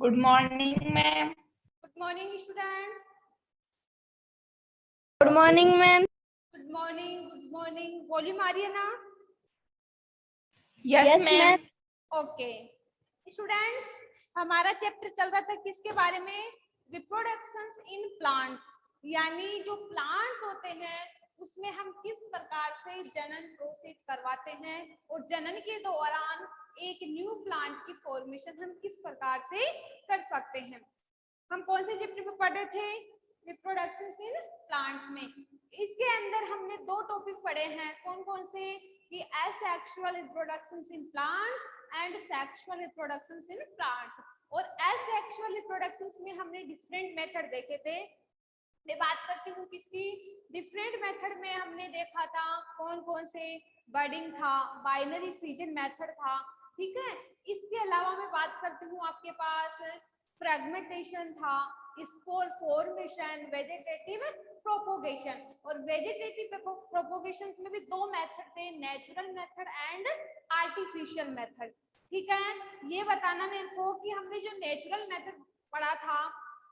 Good morning ma'am. Good morning students. Good morning ma'am. Good morning. Volume आ रही है ना? Yes ma'am. ओके स्टूडेंट्स, हमारा chapter चल रहा था किसके बारे में? रिप्रोडक्शंस इन प्लांट्स, यानी जो प्लांट्स होते हैं उसमें हम किस प्रकार से जनन प्रोसेस करवाते हैं और जनन के दौरान एक न्यू प्लांट की फॉर्मेशन हम किस प्रकार से कर सकते हैं। हम कौन से चैप्टर में पढ़ रहे थे? रिप्रोडक्शंस इन प्लांट्स में। इसके अंदर हमने दो टॉपिक पढ़े हैं, कौन कौन से? कि asexual reproductions in plants and sexual reproductions in plants. और एसेक्सुअल रिप्रोडक्शंस में हमने डिफरेंट मेथड देखे थे। मैं बात करती हूँ किसकी? डिफरेंट मेथड में हमने देखा था कौन कौन से? बर्डिंग था, बाइनरी फ्यूजन मेथड था, ठीक है। इसके अलावा मैं बात करती हूँ आपके पास फ्रेगमेंटेशन था, स्पोर फॉर्मेशन, वेजिटेटिव प्रोपोगेशन। और वेजिटेटिव प्रोपोगेशन में भी दो मेथड थे, natural method and artificial method, ठीक है। ये बताना मेरे को कि हमने जो नेचुरल मेथड पढ़ा था,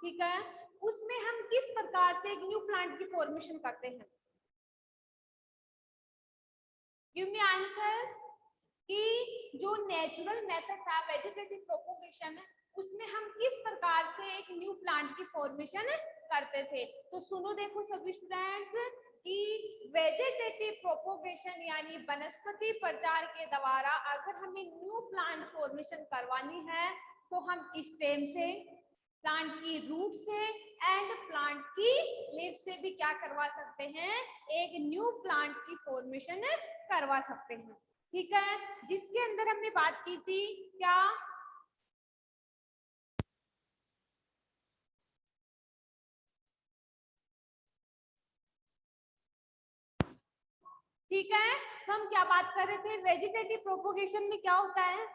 ठीक है, उसमें हम किस प्रकार से एक न्यू प्लांट की फॉर्मेशन करते हैं। Give me answer. कि जो नेचुरल मेथड था वेजिटेटिव प्रोपोगेशन, उसमें हम किस प्रकार से एक न्यू प्लांट की फॉर्मेशन करते थे। तो सुनो, देखो सभी स्टूडेंट्स, कि वेजिटेटिव प्रोपोगेशन यानी वनस्पति प्रचार के द्वारा अगर हमें न्यू प्लांट फॉर्मेशन करवानी है तो हम स्टेम से, प्लांट की रूट से एंड प्लांट की लीफ से भी क्या करवा सकते हैं? एक न्यू प्लांट की फॉर्मेशन करवा सकते हैं, ठीक है। जिसके अंदर हमने बात की थी क्या? ठीक है, तो हम क्या बात कर रहे थे? वेजिटेटिव प्रोपोगेशन में क्या होता है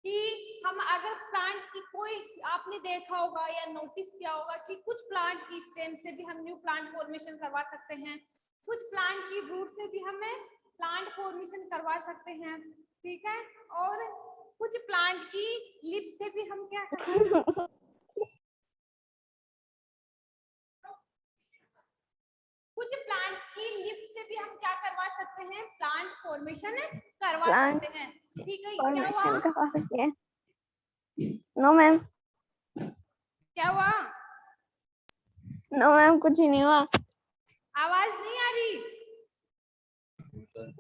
कि हम अगर प्लांट की कोई, आपने देखा होगा या नोटिस किया होगा कि कुछ प्लांट की स्टेम से भी हम न्यू प्लांट फॉर्मेशन करवा सकते हैं, कुछ प्लांट की रूट से भी हमें प्लांट फॉर्मेशन करवा सकते हैं, ठीक है। और कुछ प्लांट की लिप से भी हम क्या करते हैं? कुछ प्लांट की लिप से भी हम क्या करवा सकते हैं? प्लांट फॉर्मेशन करवा सकते हैं, ठीक है। क्या हुआ? करवा सकते हैं। No ma'am. क्या हुआ? नो मैम, कुछ नहीं हुआ। आवाज नहीं आ रही?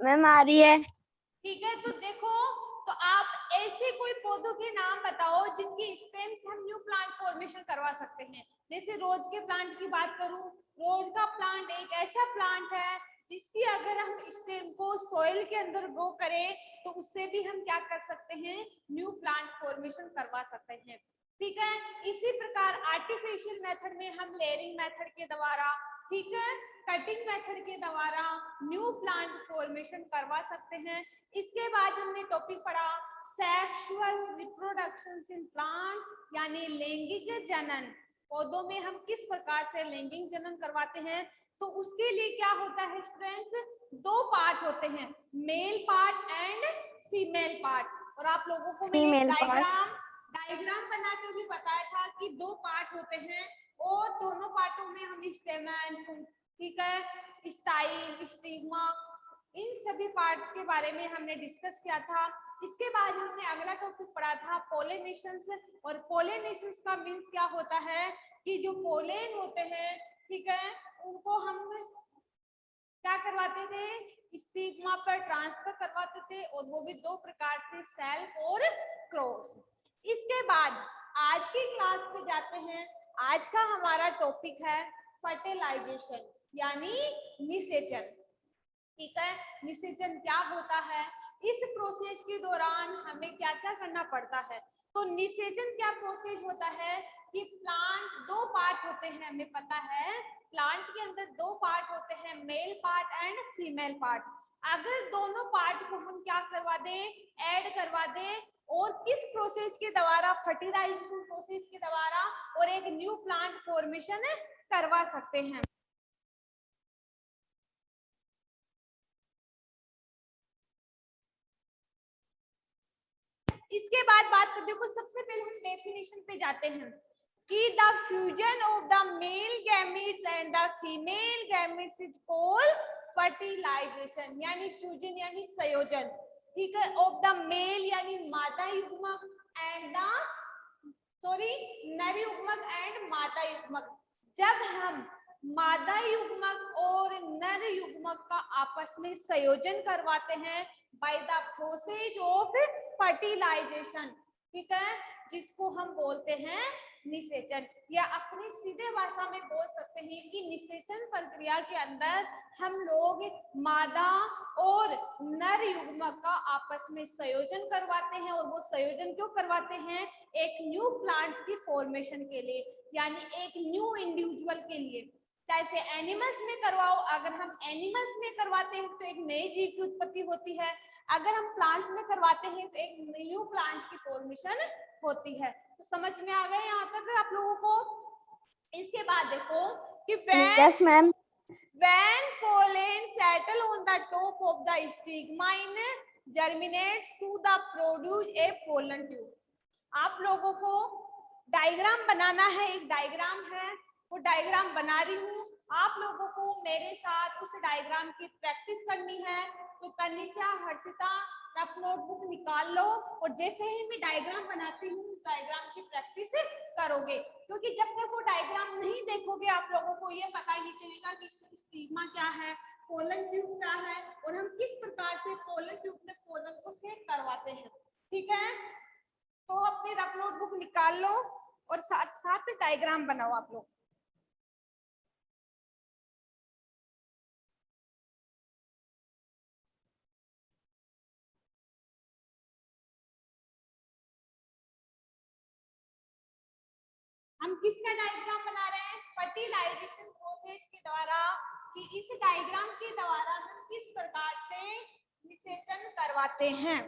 मैम आ रही है। ठीक है, तो देखो, तो आप ऐसे कोई पौधों के नाम बताओ जिनकी स्टेम से हम न्यू प्लांट फॉर्मेशन करवा सकते हैं। जैसे रोज के प्लांट की बात करूं, रोज का प्लांट एक ऐसा प्लांट है जिसकी अगर हम स्टेम को सॉइल के अंदर ग्रो करें तो उससे भी हम क्या कर सकते हैं? न्यू प्लांट फॉर्मेशन करवा सकते हैं, ठीक है। इसी प्रकार आर्टिफिशियल मेथड में हम लेयरिंग मेथड के द्वारा, ठीक है, कटिंग मेथड के द्वारा न्यू प्लांट फॉर्मेशन करवा सकते हैं। इसके बाद हमने टॉपिक पढ़ा सेक्सुअल रिप्रोडक्शन इन प्लांट, यानी लैंगिक जनन। पौधों में हम किस प्रकार से लैंगिक जनन करवाते हैं। तो उसके लिए क्या होता है स्टूडेंट्स? दो पार्ट होते हैं, male part and female part. और आप लोगों को मैंने डायग्राम बना के भी बताया था कि दो पार्ट होते हैं और दोनों पार्टों में हम स्टेमन, ठीक है, स्टाइल, स्टिग्मा, इन सभी पार्ट के बारे में हमने डिस्कस किया था। इसके बाद हमने अगला टॉपिक पढ़ा था पोलिनेशंस। और पोलिनेशंस का मीन्स क्या होता है कि जो पोलेन होते हैं, ठीक है, उनको हम क्या करवाते थे? स्टिग्मा पर ट्रांसफर करवाते थे, और वो भी दो प्रकार से, सेल्फ और क्रॉस। इसके बाद आज की क्लास पे जाते हैं। आज का हमारा टॉपिक है फर्टिलाइजेशन यानी निषेचन, ठीक है। निषेचन क्या होता है? इस प्रोसेस के दौरान हमें क्या क्या करना पड़ता है। तो निषेचन क्या प्रोसेस होता है कि प्लांट, दो पार्ट होते हैं, हमें पता है प्लांट के अंदर दो पार्ट होते हैं, male part and female part. अगर दोनों पार्ट को हम क्या करवा दें? ऐड करवा दें, और किस प्रोसेस के द्वारा? फर्टिलाइजेशन प्रोसेस के द्वारा, और एक न्यू प्लांट फॉर्मेशन करवा सकते हैं। इसके बाद बात करते देखो, सबसे पहले हम डेफिनेशन पे जाते हैं कि the fusion of the male gametes and the female gametes is called fertilization, यानी फ्यूजन यानी संयोजन, ठीक है, ऑफ द मेल यानी मादा युग्मक एंड द नर युग्मक एंड मादा युग्मक। जब हम मादा युग्मक और नर युग्मक का आपस में संयोजन करवाते हैं by the process of fertilization, ठीक है, जिसको हम बोलते हैं निषेचन, या अपनी सीधे भाषा में बोल सकते हैं कि निषेचन प्रक्रिया के अंदर हम लोग मादा और नर युग्मक का आपस में संयोजन करवाते हैं। और वो संयोजन क्यों करवाते हैं? एक न्यू प्लांट्स की फॉर्मेशन के लिए, यानी एक न्यू इंडिविजुअल के लिए। जैसे एनिमल्स में करवाओ, अगर हम एनिमल्स में करवाते हैं तो एक नए जीव की उत्पत्ति होती है, अगर हम प्लांट्स में करवाते हैं तो एक न्यू प्लांट की फॉर्मेशन होती है। तो समझ में आ गया यहाँ तक आप लोगों को? इसके बाद देखो कि Yes, ma'am. when pollen settle on the top of the stigma germinates to the produce a pollen tube। आप लोगों को डायग्राम बनाना है, एक डायग्राम है, वो डायग्राम बना रही हूँ, आप लोगों को मेरे साथ उस डायग्राम की प्रैक्टिस करनी है। तो तनिषा, हर्षिता, आप नोटबुक निकाल लो और जैसे ही मैं डायग्राम बनाती हूँ डायग्राम की प्रैक्टिस करोगे, क्योंकि जब तक वो डायग्राम नहीं देखोगे आप लोगों को ये पता ही नहीं चलेगा कि स्टिग्मा क्या है, पोलन ट्यूब क्या है, और हम किस प्रकार से पोलन ट्यूब में पोलन को सेट करवाते हैं। ठीक है, तो अपनी रफ नोटबुक निकाल लो और साथ साथ डायग्राम बनाओ आप लोग। हम किसका डायग्राम बना रहे हैं? फर्टिलाइजेशन प्रोसेस के द्वारा, कि इस डायग्राम के द्वारा हम किस प्रकार से निषेचन करवाते हैं।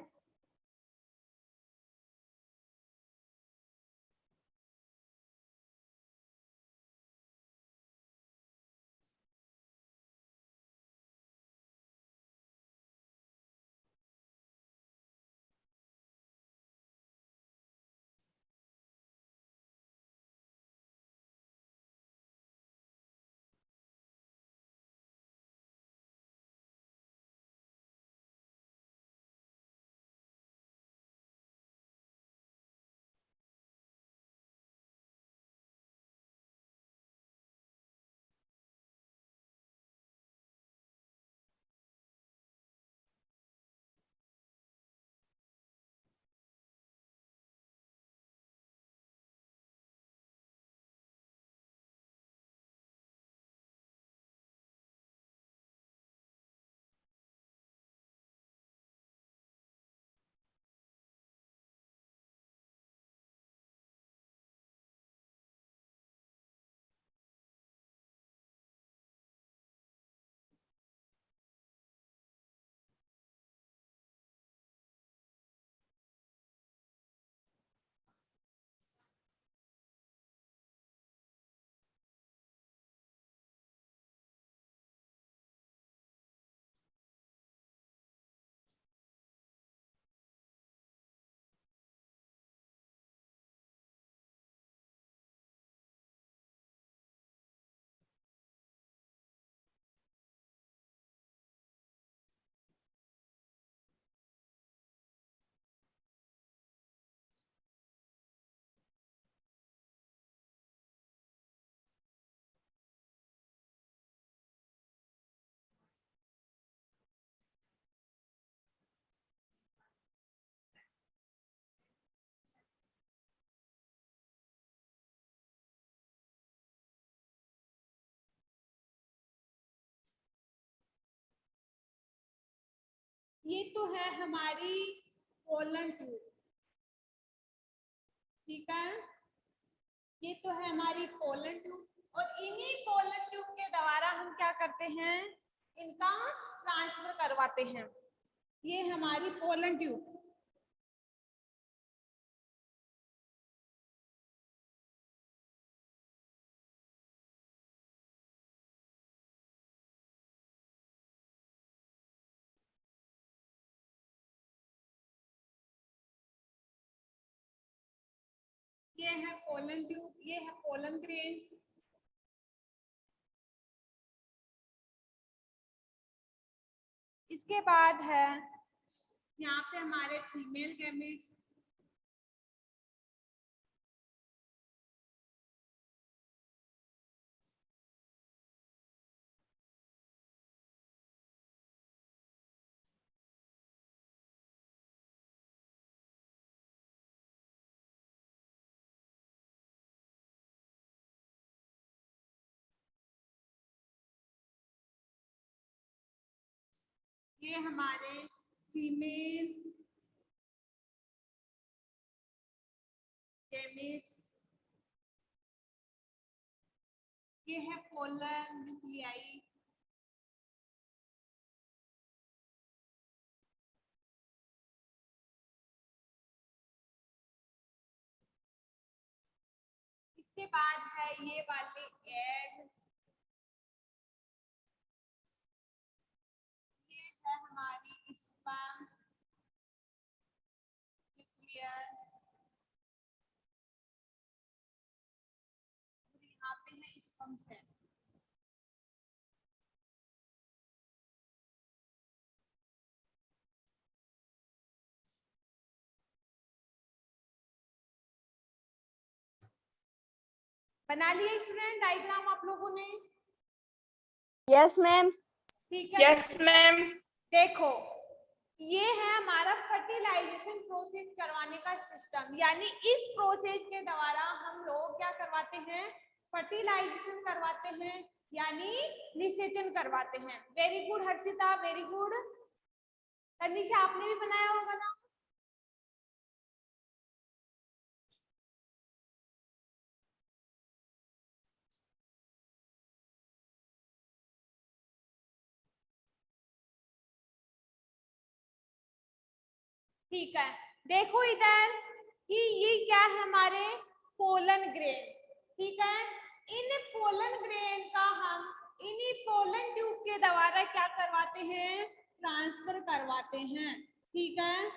ये तो है हमारी पोलन ट्यूब, ठीक है, ये तो है हमारी पोलन ट्यूब, और इन्हीं पोलन ट्यूब के द्वारा हम क्या करते हैं? इनका ट्रांसफर करवाते हैं। ये हमारी पोलन ट्यूब, ये है पोलन ट्यूब, ये है पोलन ग्रेन्स। इसके बाद है यहाँ पे हमारे फीमेल गैमेट्स। ये हमारे फीमेल गैमेट्स। ये है पोलर न्यूक्लियाई। इसके बाद है ये वाले एग। ये है हमारी स्पर्म न्यूक्लियस। यहाँ पे है स्पर्म सेल। बना लिए स्टूडेंट डायग्राम आप लोगों ने? Yes ma'am. ठीक है। Yes ma'am. देखो ये है हमारा फर्टिलाइजेशन प्रोसेस करवाने का सिस्टम, यानी इस प्रोसेस के द्वारा हम लोग क्या करवाते हैं? फर्टिलाइजेशन करवाते हैं, यानी निषेचन करवाते हैं। Very good Harshita, very good. Tanisha आपने भी बनाया होगा ना? ठीक है, देखो इधर कि ये क्या है हमारे पोलन ग्रेन। ठीक है, इन पोलन ग्रेन का हम इन्हीं पोलन ट्यूब के द्वारा क्या करवाते हैं? ट्रांसफर करवाते हैं। ठीक है,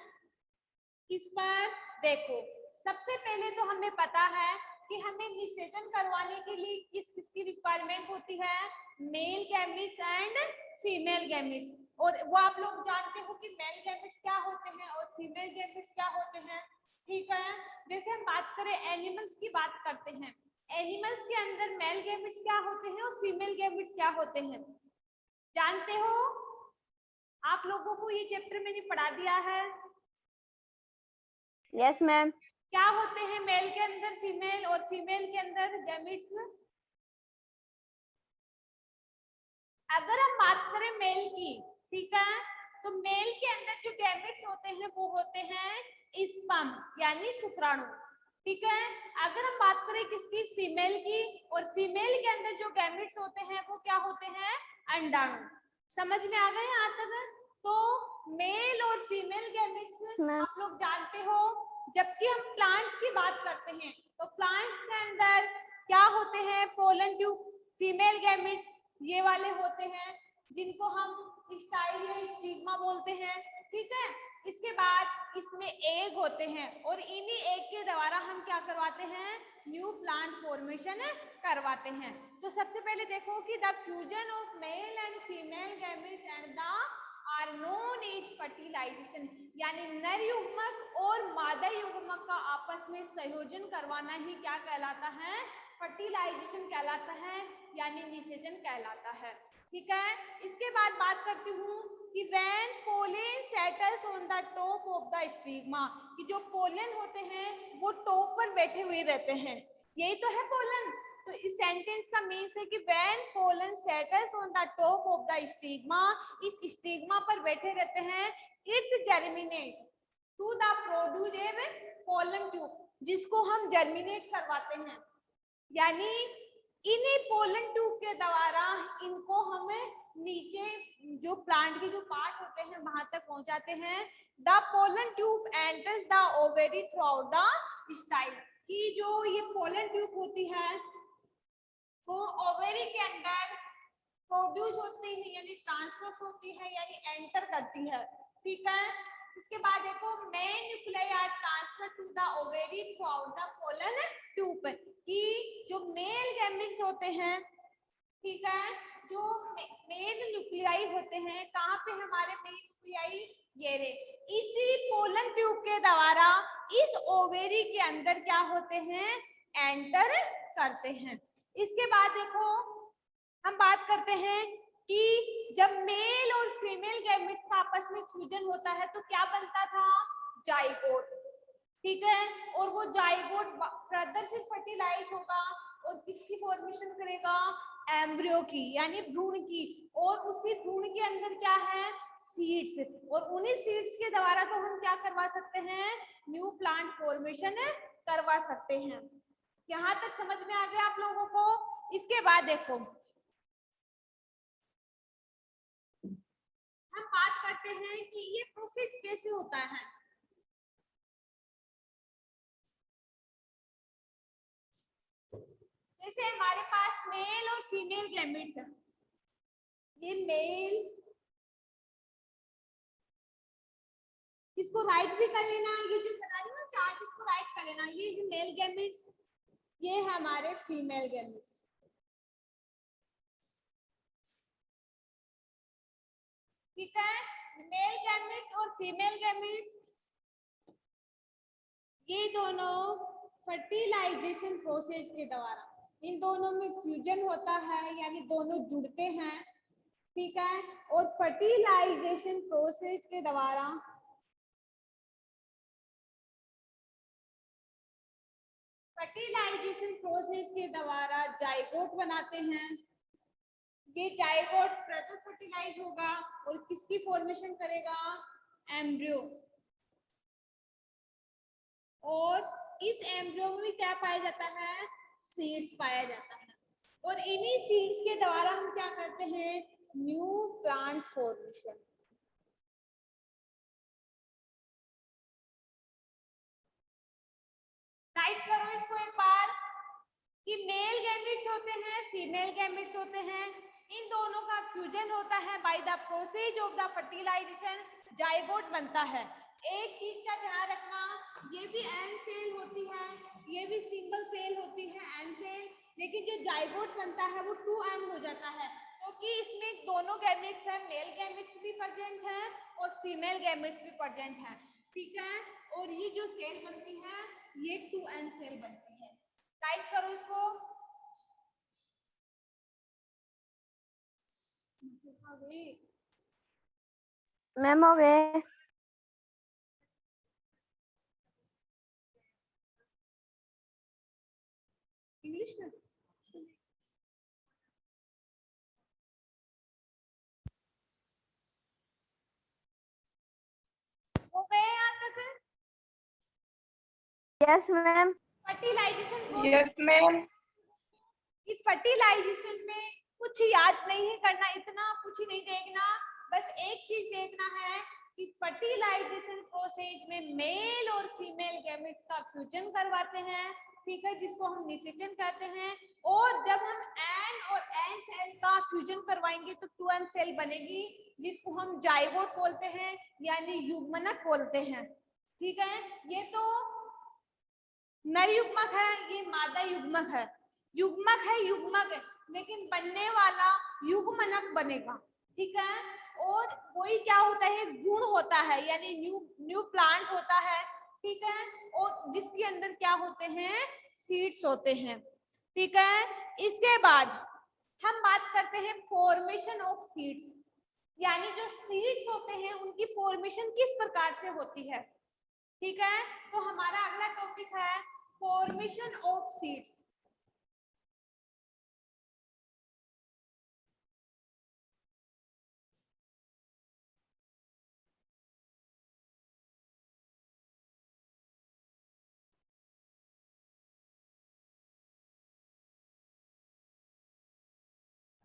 किस पर? देखो सबसे पहले तो हमें पता है कि हमें निषेचन करवाने के लिए किस किसकी रिक्वायरमेंट होती है? Mail gametes and female gametes. और वो आप लोग जानते हो कि मेल गैमेट्स क्या होते हैं और फीमेल गैमेट्स क्या होते हैं। ठीक है, जैसे हम बात करें एनिमल्स की बात करते हैं, एनिमल्स के अंदर मेल गैमेट्स क्या होते हैं और फीमेल गैमेट्स क्या होते हैं, जानते हो? आप लोगों को ये चैप्टर मैंने पढ़ा दिया है। Yes ma'am. क्या होते हैं मेल के अंदर फीमेल और फीमेल के अंदर गैमेट्स? अगर हम बात करें मेल की, ठीक है, तो मेल के अंदर जो गैमेट्स होते हैं वो होते हैं स्पर्म यानी शुक्राणु। ठीक है, अगर हम बात करें किसकी? फीमेल की, और फीमेल के अंदर जो गैमेट्स होते हैं वो क्या होते हैं? अंडाणु। समझ में आ गए यहाँ तक? तो मेल और फीमेल गैमेट्स आप लोग जानते हो। जबकि हम प्लांट्स की बात करते हैं तो प्लांट्स के अंदर क्या होते हैं? पोलन ट्यूब, फीमेल गैमेट्स ये वाले होते हैं जिनको हम स्टाइल या स्टिग्मा बोलते हैं। ठीक है, इसके बाद इसमें एग होते हैं और इन्हीं एग के द्वारा हम क्या करवाते हैं? न्यू प्लांट फॉर्मेशन करवाते हैं। तो सबसे पहले देखो कि the fusion of male and female gametes and the are known as fertilization, यानी नर युग्मक और मादा युग्मक का आपस में संयोजन करवाना ही क्या कहलाता है? फर्टिलाइजेशन कहलाता है, यानी निषेचन कहलाता है। ठीक है, इसके बाद बात करती हूँ कि when pollen settles on the top of the stigma, कि जो पोलन होते हैं वो टॉप पर बैठे हुए रहते हैं, यही तो है पोलन। तो इस सेंटेंस का मीन्स है कि when pollen settles on the top of the stigma, इस स्टिग्मा पर बैठे रहते हैं, it's germinate to the produce a pollen tube, जिसको हम जर्मिनेट करवाते हैं, यानी इन्हीं पोलन ट्यूब के द्वारा इनको हम नीचे जो प्लांट के जो पार्ट होते हैं वहां तक पहुंचाते हैं। The pollen tube enters the ovary throughout the style, कि जो ये पोलन ट्यूब होती है वो ओवेरी के अंदर प्रोड्यूस होती है, यानी ट्रांसफर होती है, यानी एंटर करती है। ठीक है, उसके बाद देखो male nuclei are transfer to the ovary throughout the pollen tube, कि जो मेल गैमेट्स होते हैं, ठीक है, जो मेन न्यूक्लियाई होते हैं, कहाँ पे हमारे मेन न्यूक्लियाई, ये रे, इसी पोलन ट्यूब के द्वारा इस ओवेरी के अंदर क्या होते हैं, एंटर करते हैं। इसके बाद देखो हम बात करते हैं कि जब मेल और फीमेल गैमेट्स का आपस में फ्यूजन होता है तो क्या बनता था, जाइगोट, ठीक है, और वो जाइगोट फर्दर फिर फर्टिलाइज होगा और किसकी फॉर्मेशन करेगा, एम्ब्रियो की, यानी भ्रूण की, और उसी भ्रूण के अंदर क्या है, सीड्स, और उन्हीं सीड्स के द्वारा तो हम क्या करवा सकते हैं, न्यू प्लांट फॉर्मेशन करवा सकते हैं। यहाँ तक समझ में आ गया आप लोगों को। इसके बाद देखो हम बात करते हैं कि ये प्रोसेस कैसे होता है। जैसे हमारे पास मेल और फीमेल गैमेट्स है, ये मेल, इसको राइट भी कर लेना, ये जो बता रही हूँ ना चार्ट, इसको राइट कर लेना, ये है मेल गैमेट्स, ये है हमारे फीमेल गैमेट्स, ठीक है। मेल गैमेट्स और फीमेल गैमेट्स ये दोनों फर्टिलाइजेशन प्रोसेस के द्वारा, इन दोनों में फ्यूजन होता है, यानी दोनों जुड़ते हैं, ठीक है, और फर्टिलाइजेशन प्रोसेस के द्वारा जाइगोट बनाते हैं। ये जाइगोट फर्दर फर्टिलाइज होगा और किसकी फॉर्मेशन करेगा, एम्ब्रियो, और इस एम्ब्रियो में भी क्या पाया जाता है, सीड्स पाया जाता है, और इन्हीं सीड्स के द्वारा हम क्या करते हैं, न्यू प्लांट फॉर्मेशन। राइट करो इसको एक बार कि मेल गैमेट्स होते हैं, फीमेल गैमेट्स होते हैं, इन दोनों का फ्यूजन होता है by the process of the fertilization, zygote बनता है। एक चीज का ध्यान रखना, ये भी एन सेल होती है, ये भी सिंगल सेल होती है एन सेल, लेकिन जो जाइगोट बनता है वो 2n हो जाता है, क्योंकि इसमें दोनों गैमेट्स हैं, मेल गैमेट्स भी प्रेजेंट हैं और फीमेल गैमेट्स भी प्रेजेंट हैं, ठीक है, और ये जो सेल बनती है ये 2n सेल बनती है। टाइप करो इसको, मैम हो गए। इंग्लिश में हो गए यहाँ तक। Yes ma'am. Fertilization, yes ma'am. Fertilization में कुछ याद नहीं है करना, इतना कुछ ही नहीं देखना, बस एक चीज देखना है कि फर्टिलाइजेशन प्रोसेस में मेल और फीमेल गैमेट्स का फ्यूजन करवाते हैं, ठीक है, जिसको हम निषेचन कहते हैं, और जब हम एन और एन सेल का फ्यूजन करवाएंगे तो 2n सेल बनेगी, जिसको हम जाइगोट बोलते हैं, यानी युग्मनक बोलते हैं, ठीक है। ये तो नर युग्मक है, ये मादा युग्मक है, युग्मक है युग्मक है, लेकिन बनने वाला युग्मनक बनेगा, ठीक है, और वही क्या होता है, गुण होता है, यानी न्यू प्लांट होता है, ठीक है, और जिसके अंदर क्या होते हैं, सीड्स होते हैं, ठीक है। इसके बाद हम बात करते हैं फॉर्मेशन ऑफ सीड्स, यानी जो सीड्स होते हैं उनकी फॉर्मेशन किस प्रकार से होती है, ठीक है। तो हमारा अगला टॉपिक है फॉर्मेशन ऑफ सीड्स।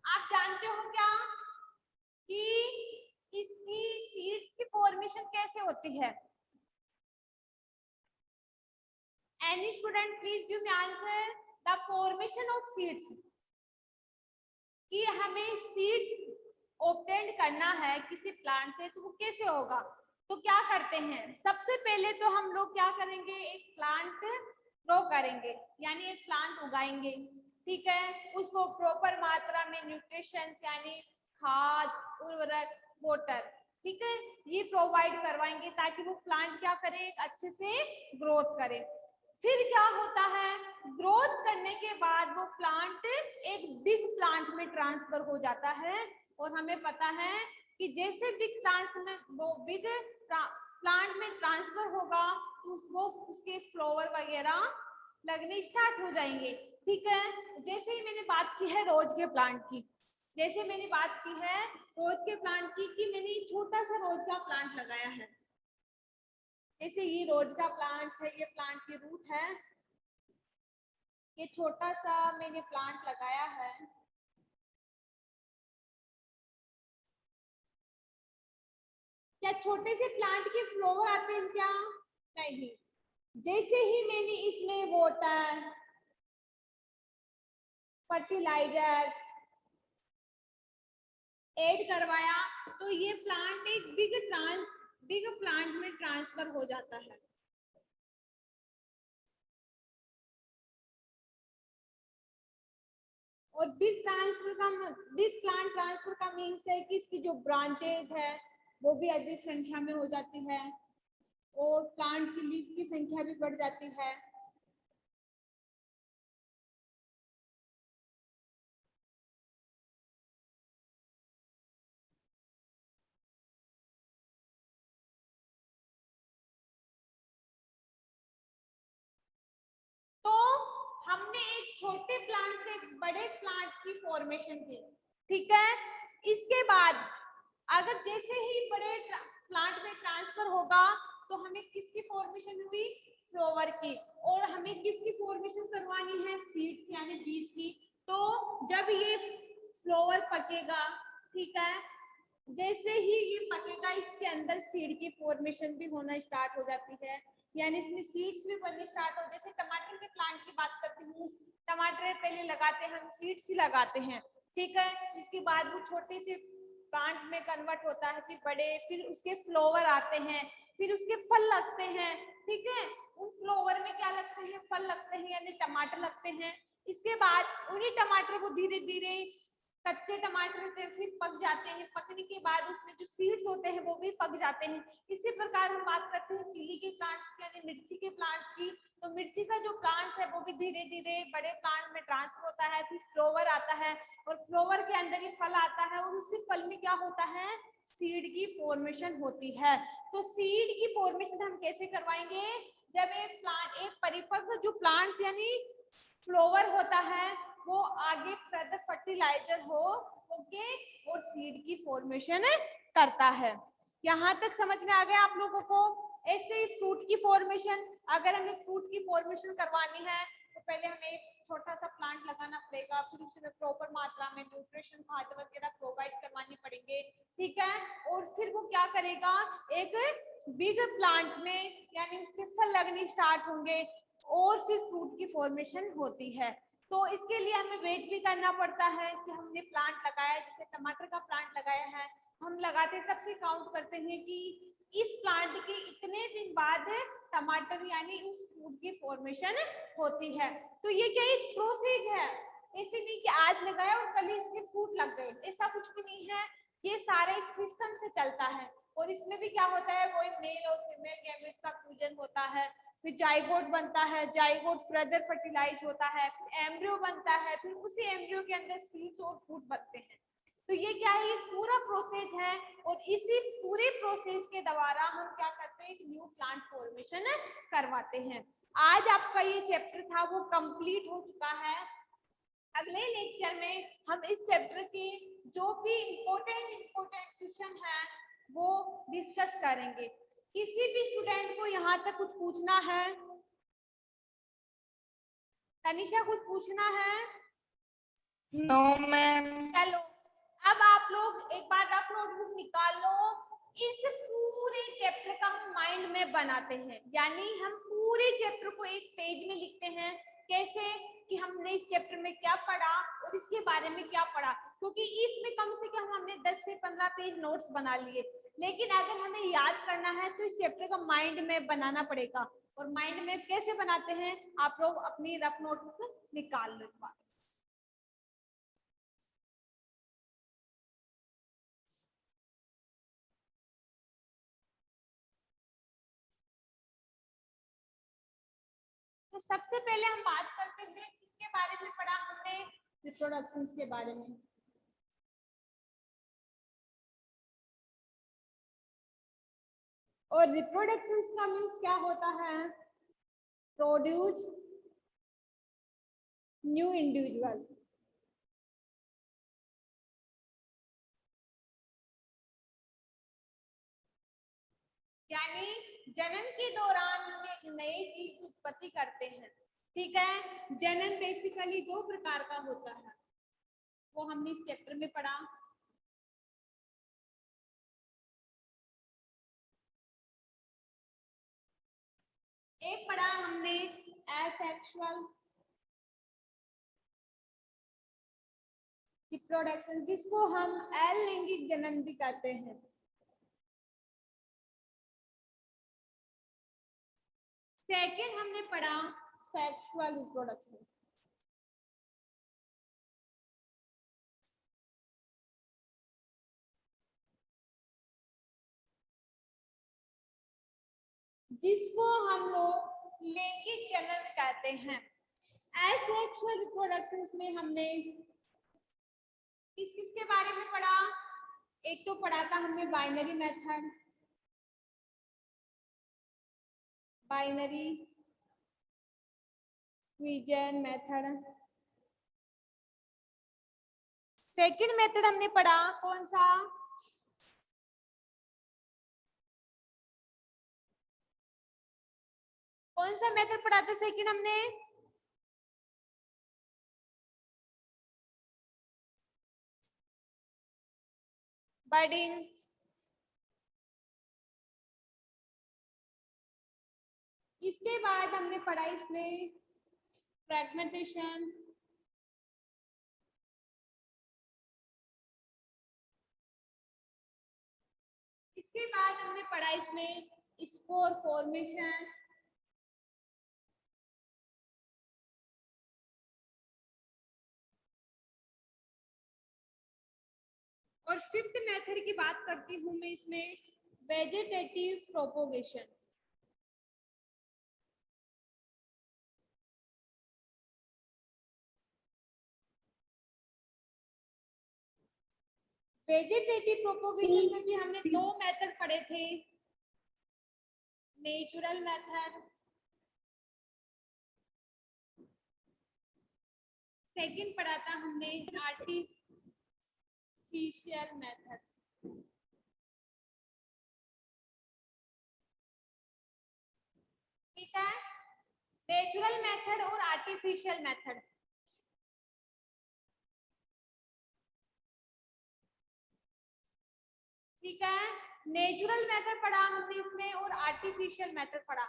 आप जानते हो क्या कि इसकी सीड्स की फॉर्मेशन कैसे होती है? Any student please give me answer. The formation of seeds, कि हमें सीड्स ऑब्टेन करना है किसी प्लांट से, तो वो कैसे होगा? तो क्या करते हैं, सबसे पहले तो हम लोग क्या करेंगे, एक प्लांट ग्रो करेंगे, यानी एक प्लांट उगाएंगे, ठीक है। उसको प्रॉपर मात्रा में न्यूट्रिशन यानी खाद, उर्वरक, वाटर, ठीक है, ये प्रोवाइड करवाएंगे ताकि वो प्लांट क्या करे, अच्छे से ग्रोथ करे। फिर क्या होता है, ग्रोथ करने के बाद वो प्लांट एक बिग प्लांट में ट्रांसफर हो जाता है। और हमें पता है कि जैसे बिग प्लांट में ट्रांसफर होगा तो उसको उसके फ्लावर वगैरह लगने स्टार्ट हो जाएंगे, ठीक है। जैसे ही मैंने बात की है रोज के प्लांट की, जैसे मैंने बात की है रोज के प्लांट की कि मैंने छोटा सा रोज का प्लांट लगाया है, जैसे ये रोज का प्लांट है, ये प्लांट की रूट है, ये छोटा सा मैंने प्लांट लगाया है। क्या छोटे से प्लांट के फ्लावर आते हैं क्या? नहीं। जैसे ही मैंने इसमें वाटर, फर्टिलाइजर्स ऐड करवाया तो ये प्लांट एक बिग प्लांट में ट्रांसफर हो जाता है। और बिग प्लांट ट्रांसफर का मीन्स है कि इसकी जो ब्रांचेज है वो भी अधिक संख्या में हो जाती है और प्लांट की लीफ की संख्या भी बढ़ जाती है। तो हमने एक छोटे प्लांट से एक बड़े प्लांट की फॉर्मेशन की, ठीक है। इसके बाद अगर जैसे ही बड़े प्लांट में ट्रांसफर होगा तो हमें किसकी फॉर्मेशन हुई, फ्लावर की। और हमें किसकी फॉर्मेशन करवानी है, सीड्स यानी बीज की। तो जब ये फ्लावर पकेगा, ठीक है, जैसे ही ये पकेगा इसके अंदर सीड की फॉर्मेशन भी होना स्टार्ट हो जाती है, यानी इसमें सीड्स भी बनने स्टार्ट हो। जैसे टमाटर के प्लांट की बात करती हूँ, टमाटर पहले लगाते हैं हम, सीड्स ही लगाते हैं, ठीक है। इसके बाद वो छोटे से प्लांट में कन्वर्ट होता है, फिर बड़े, फिर उसके फ्लावर आते हैं, फिर उसके फल लगते हैं, ठीक है। उन फ्लावर में क्या लगते हैं, फल लगते हैं यानी टमाटर लगते हैं। इसके बाद उन्हीं टमाटर को धीरे धीरे, कच्चे टमाटर होते हैं फिर पक जाते हैं, पकने के बाद उसमें जो सीड्स होते हैं वो भी पक जाते हैं। इसी प्रकार हम बात करते हैं चिली के प्लांट्स की यानी मिर्ची के प्लांट्स की। तो मिर्ची का जो प्लांट्स है वो भी धीरे धीरे बड़े प्लांट में ट्रांसफर होता है, फिर फ्लावर आता है और फ्लावर के अंदर ही फल आता है और उसी फल में क्या होता है, सीड की फॉर्मेशन होती है। तो सीड की फॉर्मेशन हम कैसे करवाएंगे, जब एक परिपक्व जो प्लांट्स यानी फ्लावर होता है वो आगे फर्दर फर्टिलाइजर हो ओके और सीड की फॉर्मेशन करता है। यहाँ तक समझ में आ गया आप लोगों को। ऐसे ही फ्रूट की फॉर्मेशन, अगर हमें फ्रूट की फॉर्मेशन करवानी है तो पहले हमें एक छोटा सा प्लांट लगाना पड़ेगा, फिर उसमें प्रॉपर मात्रा में न्यूट्रिशन खाद वगैरह प्रोवाइड करवानी पड़ेंगे, ठीक है। और फिर वो क्या करेगा, एक बिग प्लांट में यानी उसके फल लगने स्टार्ट होंगे और फिर फ्रूट की फॉर्मेशन होती है। तो इसके लिए हमें वेट भी करना पड़ता है कि हमने प्लांट लगाया, जैसे टमाटर का प्लांट लगाया है, हम लगाते तब से काउंट करते हैं कि इस प्लांट के इतने दिन बाद टमाटर यानी उस फ्रूट की फॉर्मेशन होती है। तो ये क्या एक प्रोसेस है, ऐसे नहीं कि आज लगाया और कल ही इसके फ्रूट लग गए, ऐसा कुछ भी नहीं है। ये सारा एक सिस्टम से चलता है और इसमें भी क्या होता है, वो मेल और फीमेल गैमेट्स का फ्यूजन होता है, फिर जाइगोट बनता है, जाइगोट फर्दर फर्टिलाइज होता है, फिर एम्ब्रियो बनता है, फिर उसी एम्ब्रियो के अंदर सीड्स और फ्रूट बनते हैं। तो ये क्या है, ये पूरा प्रोसेस है और इसी पूरे प्रोसेस के द्वारा हम क्या करते हैं, एक न्यू प्लांट फॉर्मेशन करवाते हैं। आज आपका ये चैप्टर था वो कंप्लीट हो चुका है। अगले लेक्चर में हम इस चैप्टर के जो भी इम्पोर्टेंट क्वेश्चन है वो डिस्कस करेंगे। किसी भी स्टूडेंट को यहाँ तक कुछ पूछना है? तनिषा कुछ पूछना है? No ma'am. चलो अब आप लोग एक बार आप नोटबुक निकाल लो। इस पूरे चैप्टर का हम माइंड मैप बनाते हैं, यानी हम पूरे चैप्टर को एक पेज में लिखते हैं। कैसे कि हमने इस चैप्टर में क्या पढ़ा और इसके बारे में क्या पढ़ा, क्योंकि इसमें कम से कम हमने 10 से 15 पेज नोट्स बना लिए, लेकिन अगर हमें याद करना है तो इस चैप्टर का माइंड मैप बनाना पड़ेगा। और माइंड मैप कैसे बनाते हैं, आप लोग अपनी रफ नोटबुक निकाल लो एक बार। तो सबसे पहले हम बात करते हैं किसके बारे में पढ़ा हमने, रिप्रोडक्शंस के बारे में। और रिप्रोडक्शंस का मीन्स क्या होता है, प्रोड्यूस न्यू इंडिविजुअल। यानी जन्म के दौरान हम एक नए जीव की उत्पत्ति करते हैं। ठीक है, जनन बेसिकली 2 प्रकार का होता है, वो हमने इस चैप्टर में पढ़ा। एक पढ़ा हमने एसेक्सुअल रिप्रोडक्शन, जिसको हम अलैंगिक जनन भी कहते हैं। सेकंड हमने पढ़ा सेक्सुअल रिप्रोडक्शन। जिसको हम लोग लैंगिक जनन कहते हैं। एसेक्सुअल रिप्रोडक्शंस में हमने किस किस के बारे में पढ़ा, एक तो पढ़ा था हमने binary method, binary fusion method. Second method हमने पढ़ा कौन सा, कौन सा मेथड पढ़ा था सेकंड हमने, बर्डिंग। इसके बाद हमने पढ़ा इसमें फ्रैगमेंटेशन, इसके बाद हमने पढ़ा इसमें स्पोर फॉर्मेशन, और फिफ्थ मेथड की बात करती हूं मैं इसमें वेजिटेटिव प्रोपोगेशन। वेजिटेटिव प्रोपोगेशन में भी हमने 2 मेथड पढ़े थे, नेचुरल मेथड, सेकंड पढ़ा था हमने आर्टिफिशियल मेथड। ठीक है, नेचुरल मेथड और आर्टिफिशियल मेथड। ठीक है, नेचुरल मेथड पढ़ा हमने इसमें और आर्टिफिशियल मेथड पढ़ा।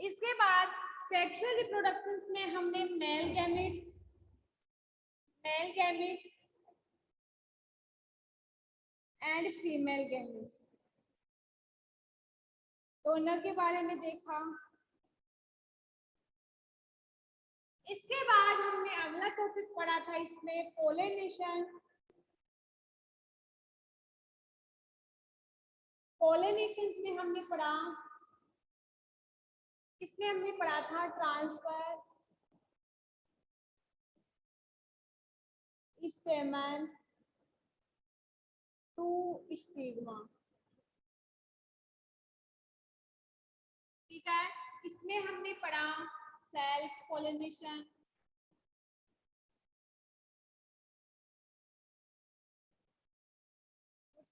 इसके बाद सेक्सुअल रिप्रोडक्शंस में हमने mail gametes and female gametes दोनों के बारे में देखा। इसके बाद हमने अगला टॉपिक पढ़ा था इसमें पोलिनेशन। पोलिनेशन में हमने पढ़ा, इसमें हमने पढ़ा था ट्रांसफर, स्टेमन टू स्टिग्मा। ठीक है, इसमें हमने पढ़ा सेल्फ पोलिनेशन,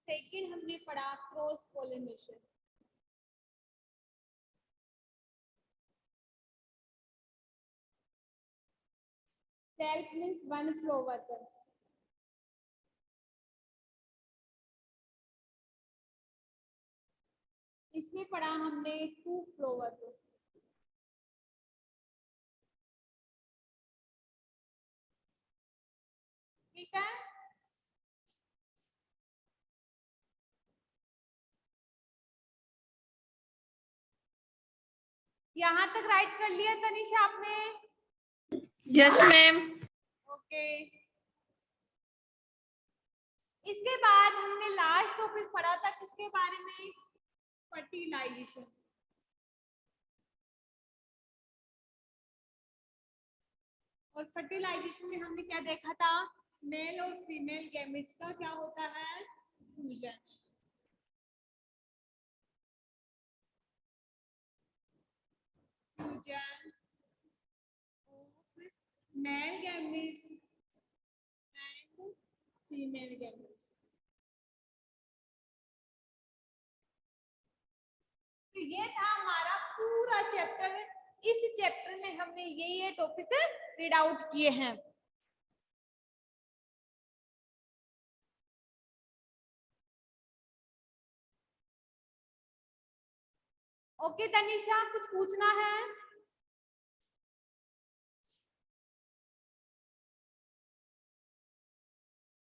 सेकंड हमने पढ़ा cross pollination. Self means one flower पर, इसमें पढ़ा हमने 2 फ्लावर पर। ठीक है, यहाँ तक राइट कर लिया तनिषा आपने? Yes ma'am. ओके। इसके बाद हमने लास्ट टॉपिक पढ़ा था किसके बारे में? फर्टिलाइजेशन। और फर्टिलाइजेशन में हमने क्या देखा था? मेल और फीमेल गैमेट्स का क्या होता है? Fusion. Fusion of mail gametes and female gametes. तो ये था हमारा पूरा चैप्टर। इस चैप्टर में हमने ये टॉपिक रीड आउट किए हैं। ओके तनिषा, कुछ पूछना है?